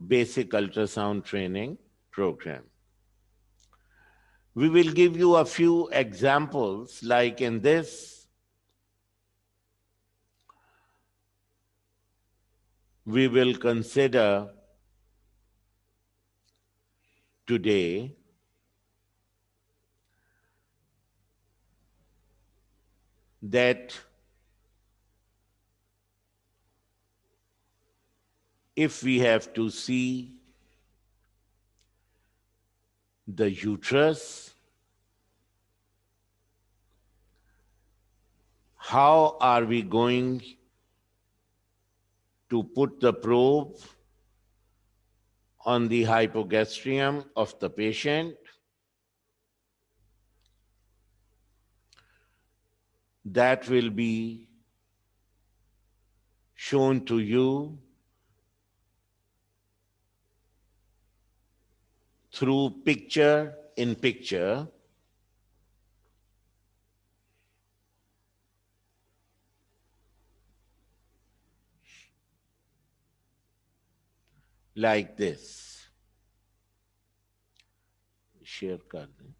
basic ultrasound training program. We will give you a few examples, like in this, we will consider today that if we have to see the uterus, how are we going to put the probe on the hypogastrium of the patient? That will be shown to you through picture in picture. Like this. Share kar दें.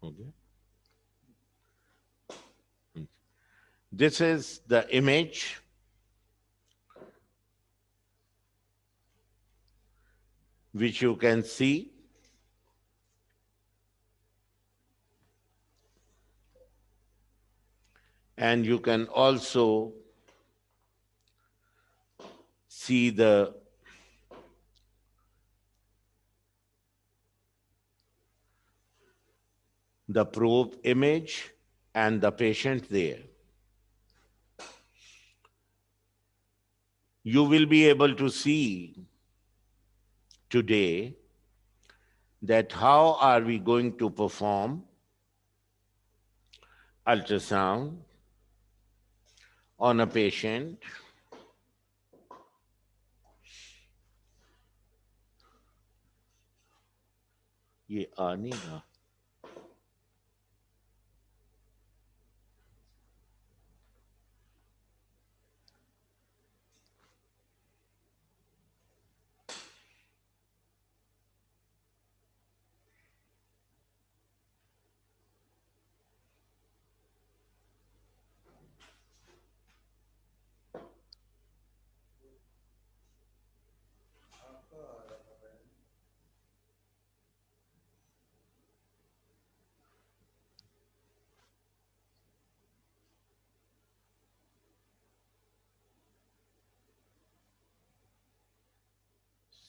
Okay. This is the image which you can see. And you can also see the probe image and the patient there. You will be able to see today that how are we going to perform ultrasound on a patient. ये आ नहीं रहा.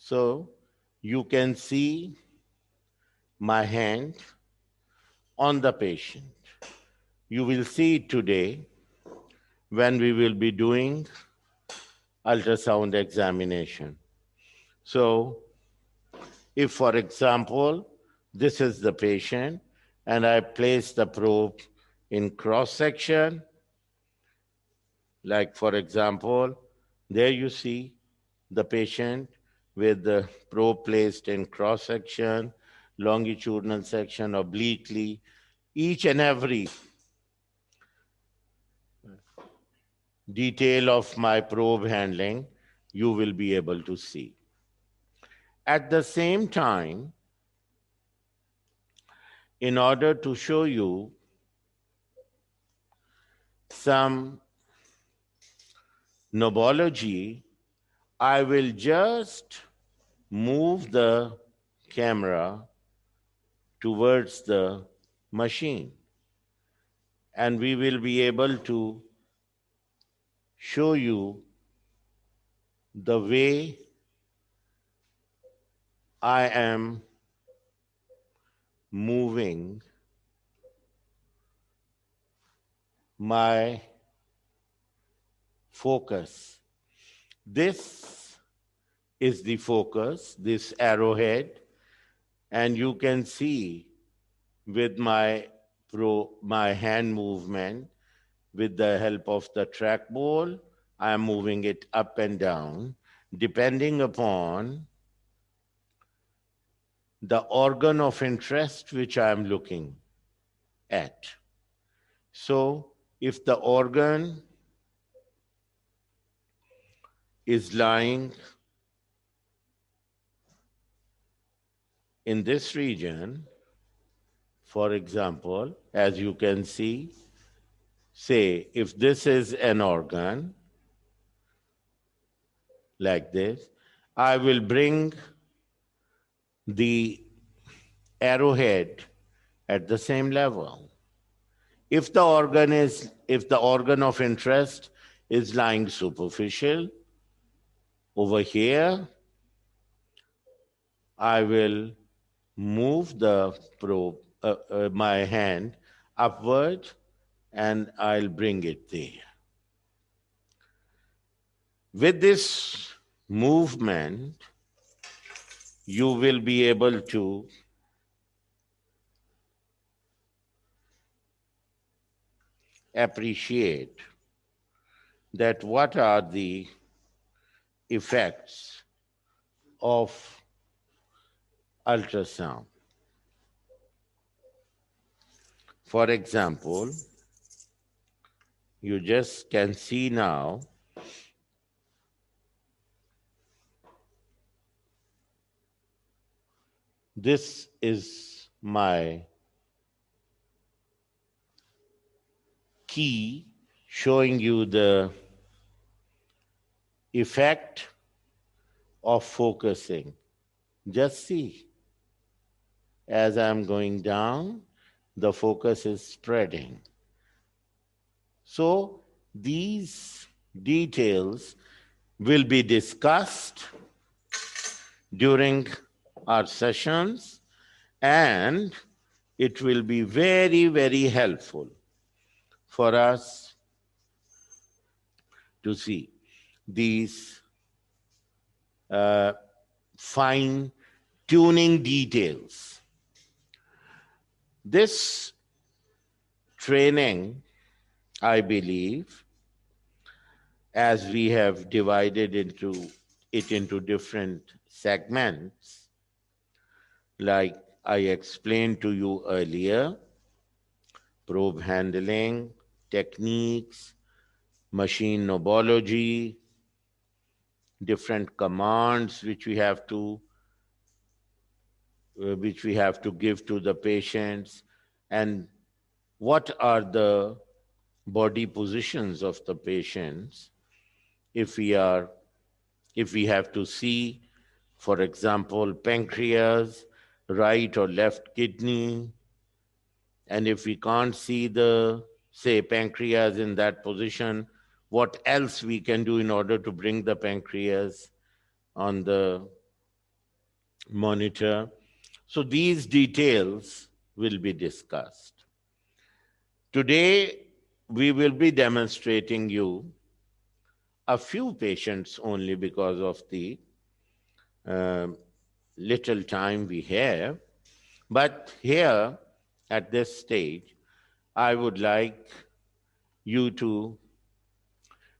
So you can see my hand on the patient. You will see it today when we will be doing ultrasound examination. So if, for example, this is the patient and I place the probe in cross-section, like for example, there you see the patient with the probe placed in cross-section, longitudinal section, obliquely, each and every detail of my probe handling, you will be able to see. At the same time, in order to show you some knobology, I will just move the camera towards the machine, and we will be able to show you the way I am moving my focus. This is the focus, this arrowhead, and you can see with my hand movement, with the help of the trackball, I am moving it up and down depending upon the organ of interest which I am looking at. So if the organ is lying in this region, for example, as you can see, say if this is an organ like this, I will bring the arrowhead at the same level. If the organ of interest is lying superficial over here, I will move the probe, my hand upward, and I'll bring it there. With this movement, you will be able to appreciate that what are the effects of ultrasound. For example, you just can see now this is my key showing you the effect of focusing. Just see, as I'm going down, the focus is spreading. So these details will be discussed during our sessions, and it will be very, very helpful for us to see these fine tuning details. This training, I believe, as we have divided it into different segments, like I explained to you earlier, probe handling, techniques, machine knobology, different commands which we have to give to the patients, and what are the body positions of the patients if we have to see, for example, pancreas, right or left kidney, and if we can't see the, say, pancreas in that position, what else we can do in order to bring the pancreas on the monitor. So these details will be discussed. Today, we will be demonstrating you a few patients only because of the little time we have. But here, at this stage, I would like you to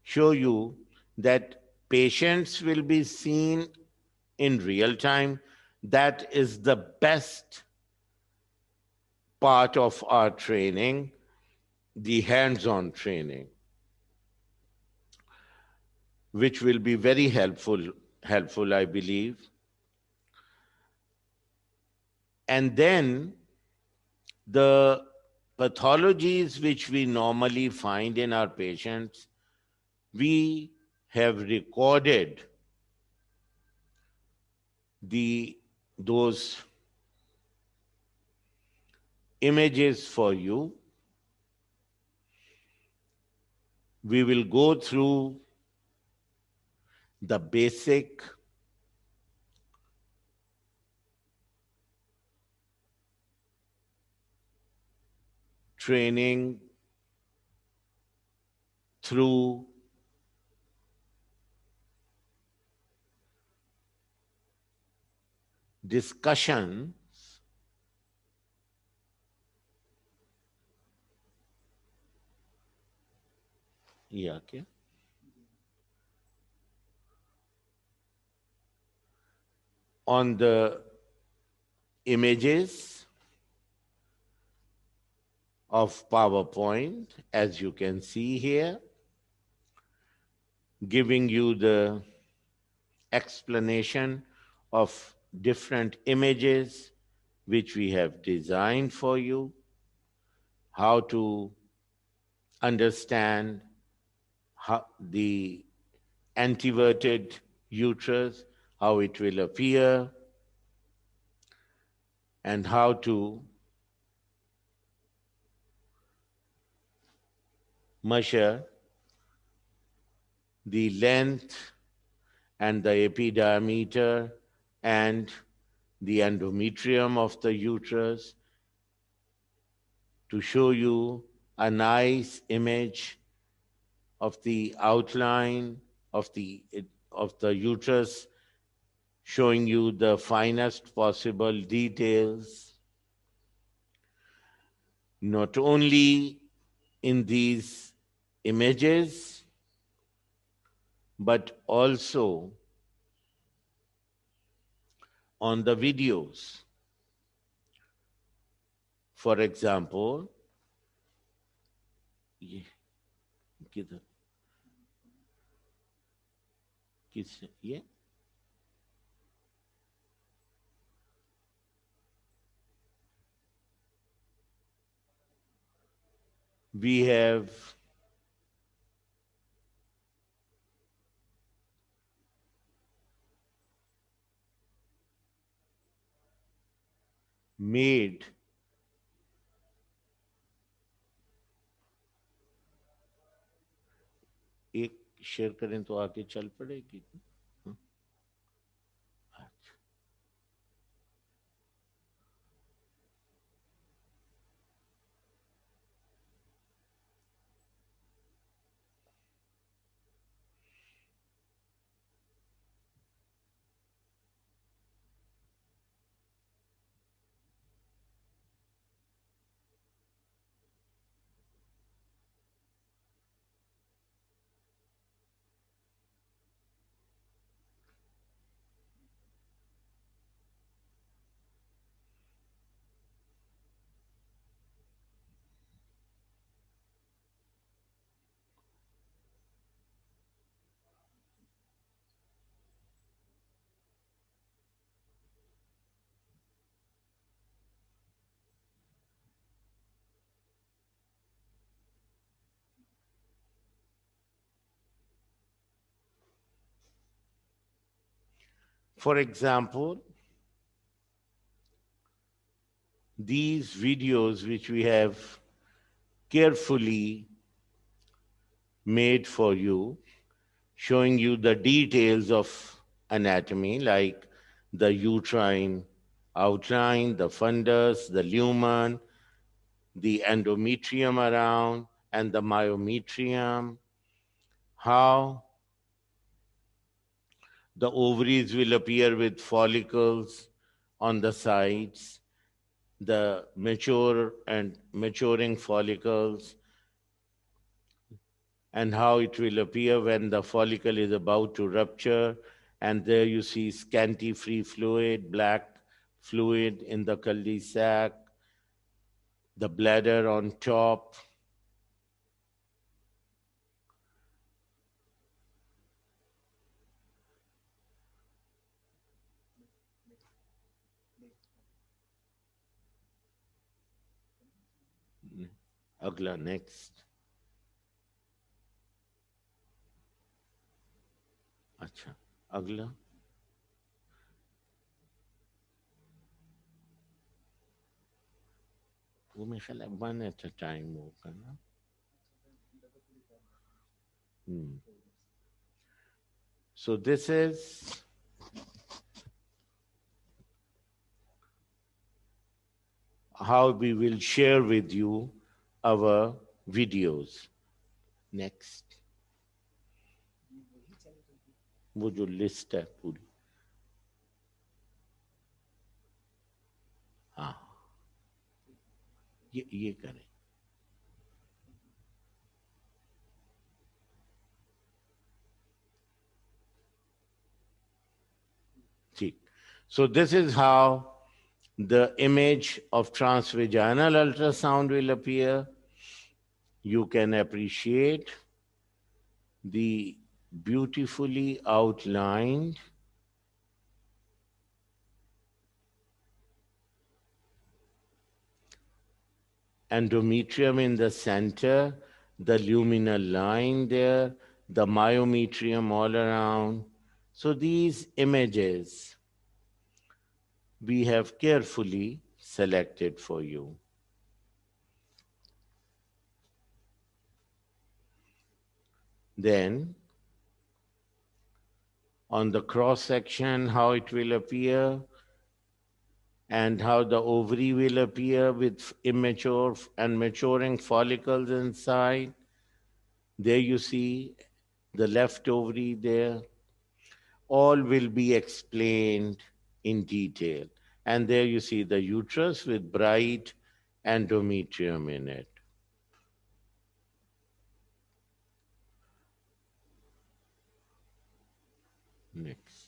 show you that patients will be seen in real time. That is the best part of our training, the hands-on training, which will be very helpful, I believe. And then the pathologies which we normally find in our patients, we have recorded those images for you. We will go through the basic training through discussion. Yeah, okay. on the images of PowerPoint, as you can see here, giving you the explanation of different images which we have designed for you, how to understand how the anteverted uterus, how it will appear, and how to measure the length and the epidiameter and the endometrium of the uterus, to show you a nice image of the outline of the uterus, showing you the finest possible details, not only in these images, but also on the videos. For example, ये किधर किस ये we have made एक share करें तो आगे चल पड़ेगी. हाँ? For example, these videos which we have carefully made for you, showing you the details of anatomy, like the uterine outline, the fundus, the lumen, the endometrium around, and the myometrium, how the ovaries will appear with follicles on the sides, the mature and maturing follicles, and how it will appear when the follicle is about to rupture. And there you see scanty free fluid, black fluid in the cul-de-sac, the bladder on top. Agla, next. अच्छा, अगला. वो मेरे ख्याल है one at a time होगा ना. So this is how we will share with you our videos. Next. वो जो लिस्ट है पूरी. हाँ, ये करें. ठीक. So this is how the image of transvaginal ultrasound will appear. You can appreciate the beautifully outlined endometrium in the center, the luminal line there, the myometrium all around. So these images we have carefully selected for you. Then on the cross section, how it will appear and how the ovary will appear with immature and maturing follicles inside. There you see the left ovary there. All will be explained in detail. And there you see the uterus with bright endometrium in it. Next.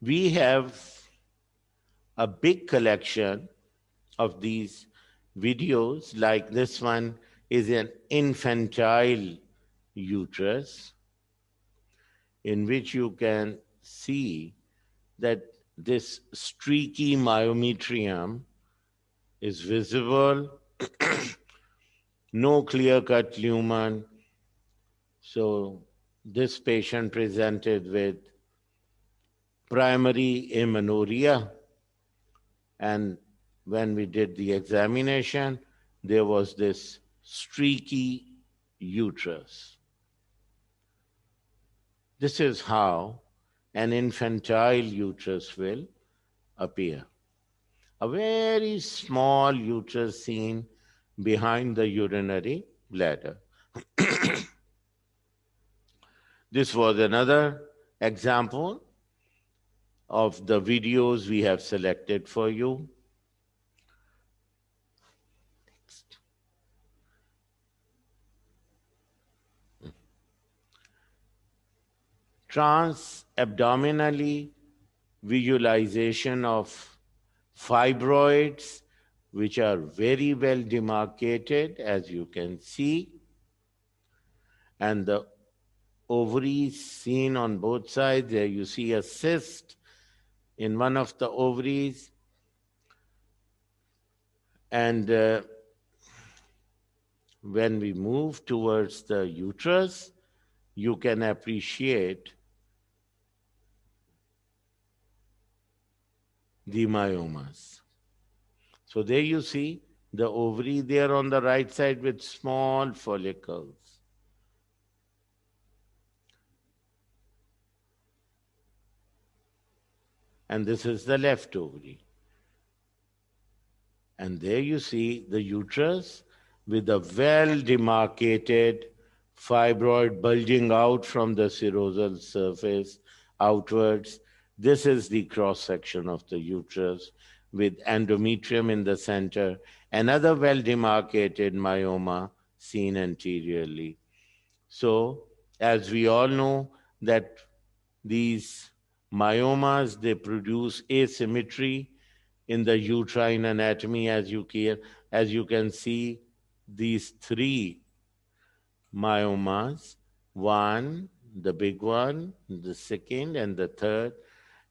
We have a big collection of these videos, like this one is an infantile uterus, in which you can see that this streaky myometrium is visible, no clear cut lumen. So, this patient presented with primary amenorrhea, and when we did the examination, there was this streaky uterus. This is how an infantile uterus will appear. A very small uterus seen behind the urinary bladder. This was another example of the videos we have selected for you. Trans-abdominally visualization of fibroids, which are very well demarcated, as you can see, and the ovaries seen on both sides. There you see a cyst in one of the ovaries, and when we move towards the uterus, you can appreciate the myomas. So there you see the ovary there on the right side with small follicles. And this is the left ovary. And there you see the uterus with a well demarcated fibroid bulging out from the serosal surface outwards. This is the cross section of the uterus with endometrium in the center, another well demarcated myoma seen anteriorly. So, as we all know, that these myomas, they produce asymmetry in the uterine anatomy. As you can see, these three myomas, one, the big one, the second, and the third.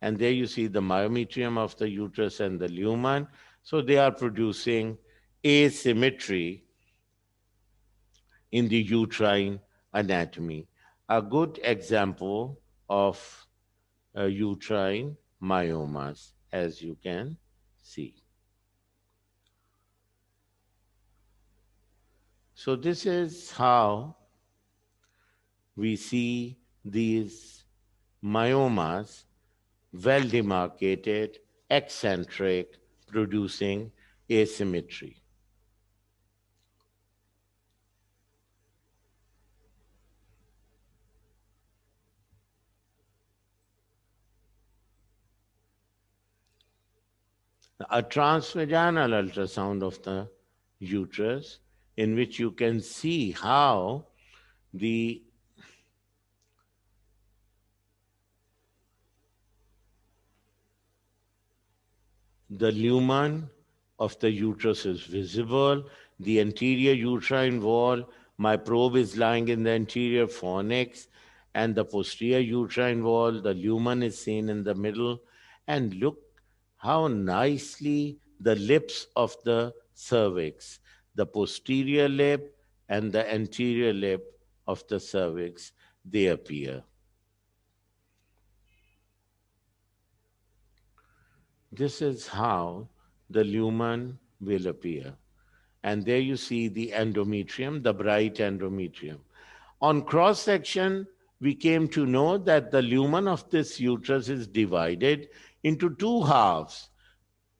And there you see the myometrium of the uterus and the lumen. So they are producing asymmetry in the uterine anatomy. A good example of uterine myomas, as you can see. So this is how we see these myomas, well demarcated, eccentric, producing asymmetry. A transvaginal ultrasound of the uterus in which you can see how the The lumen of the uterus is visible, the anterior uterine wall. My probe is lying in the anterior fornix, and the posterior uterine wall. The lumen is seen in the middle. And look how nicely the lips of the cervix, the posterior lip and the anterior lip of the cervix, they appear. This is how the lumen will appear. And there you see the endometrium, the bright endometrium. On cross section, we came to know that the lumen of this uterus is divided into two halves.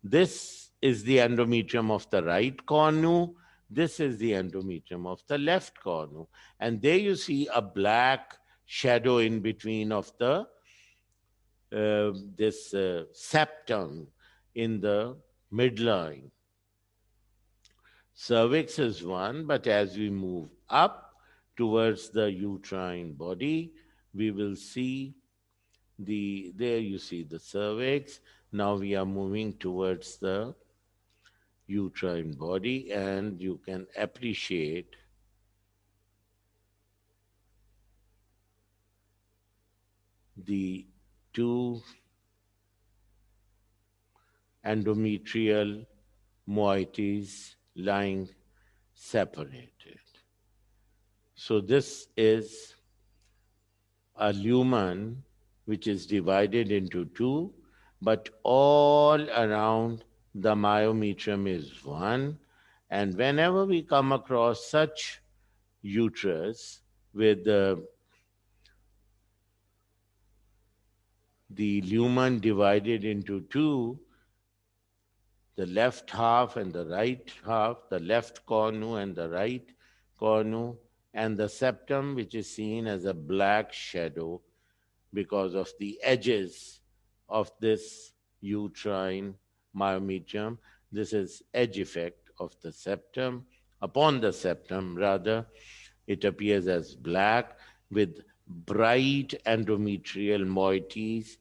This is the endometrium of the right cornu. This is the endometrium of the left cornu. And there you see a black shadow in between of the this septum in the midline. Cervix is one, but as we move up towards the uterine body, we will see there you see the cervix. Now we are moving towards the uterine body, and you can appreciate the two endometrial moieties lying separated. So this is a lumen which is divided into two, but all around the myometrium is one. And whenever we come across such uterus with the lumen divided into two, the left half and the right half, the left cornu and the right cornu, and the septum, which is seen as a black shadow because of the edges of this uterine myometrium. This is edge effect of the septum. Upon the septum, rather, it appears as black with bright endometrial moieties,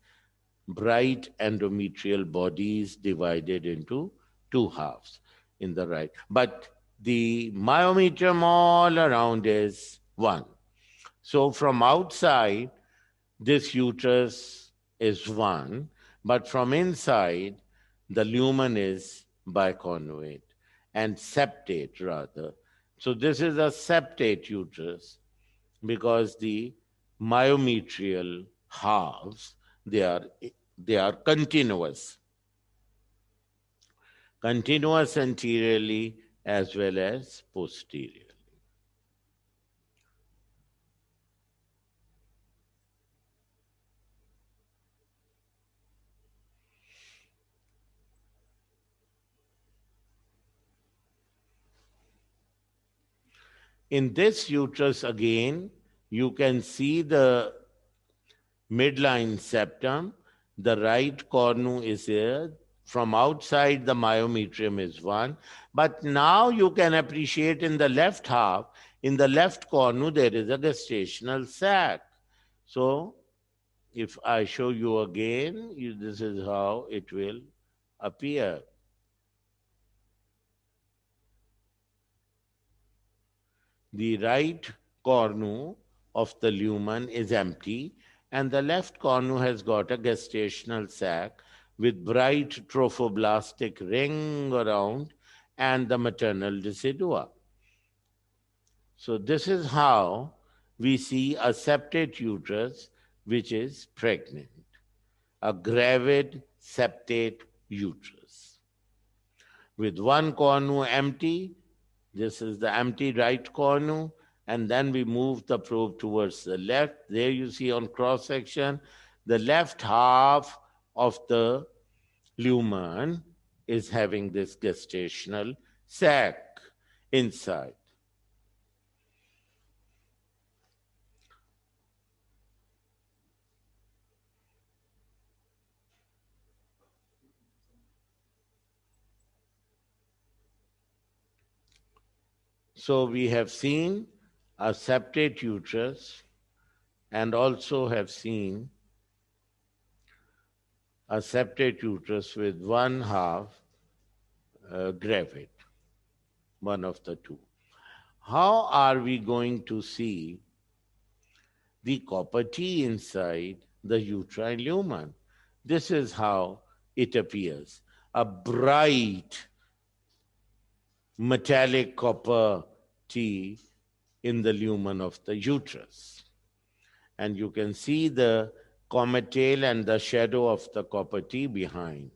bright endometrial bodies divided into two halves in the right. But the myometrium all around is one. So from outside, this uterus is one, but from inside, the lumen is biconvate and septate rather. So this is a septate uterus because the myometrial halves, they are they are continuous anteriorly as well as posteriorly. In this uterus again, you can see the midline septum. The right cornu is here. From outside, the myometrium is one. But now you can appreciate in the left half, in the left cornu, there is a gestational sac. So if I show you again, this is how it will appear. The right cornu of the lumen is empty, and the left cornu has got a gestational sac with bright trophoblastic ring around and the maternal decidua. So this is how we see a septate uterus which is pregnant, a gravid septate uterus. With one cornu empty, this is the empty right cornu, and then we move the probe towards the left. There you see on cross section, the left half of the lumen is having this gestational sac inside. So we have seen a septate uterus and also have seen a septate uterus with one half gravid, one of the two. How are we going to see the copper T inside the uterine lumen? This is how it appears. A bright metallic copper T in the lumen of the uterus. And you can see the comet tail and the shadow of the copper T behind.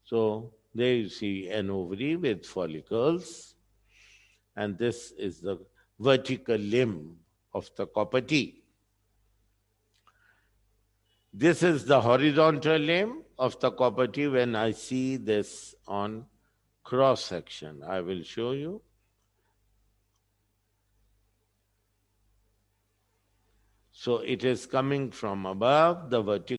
So there you see an ovary with follicles, and this is the vertical limb of the copper T. This is the horizontal limb of the copper T when I see this on cross section. I will show you. So it is coming from above, the vertical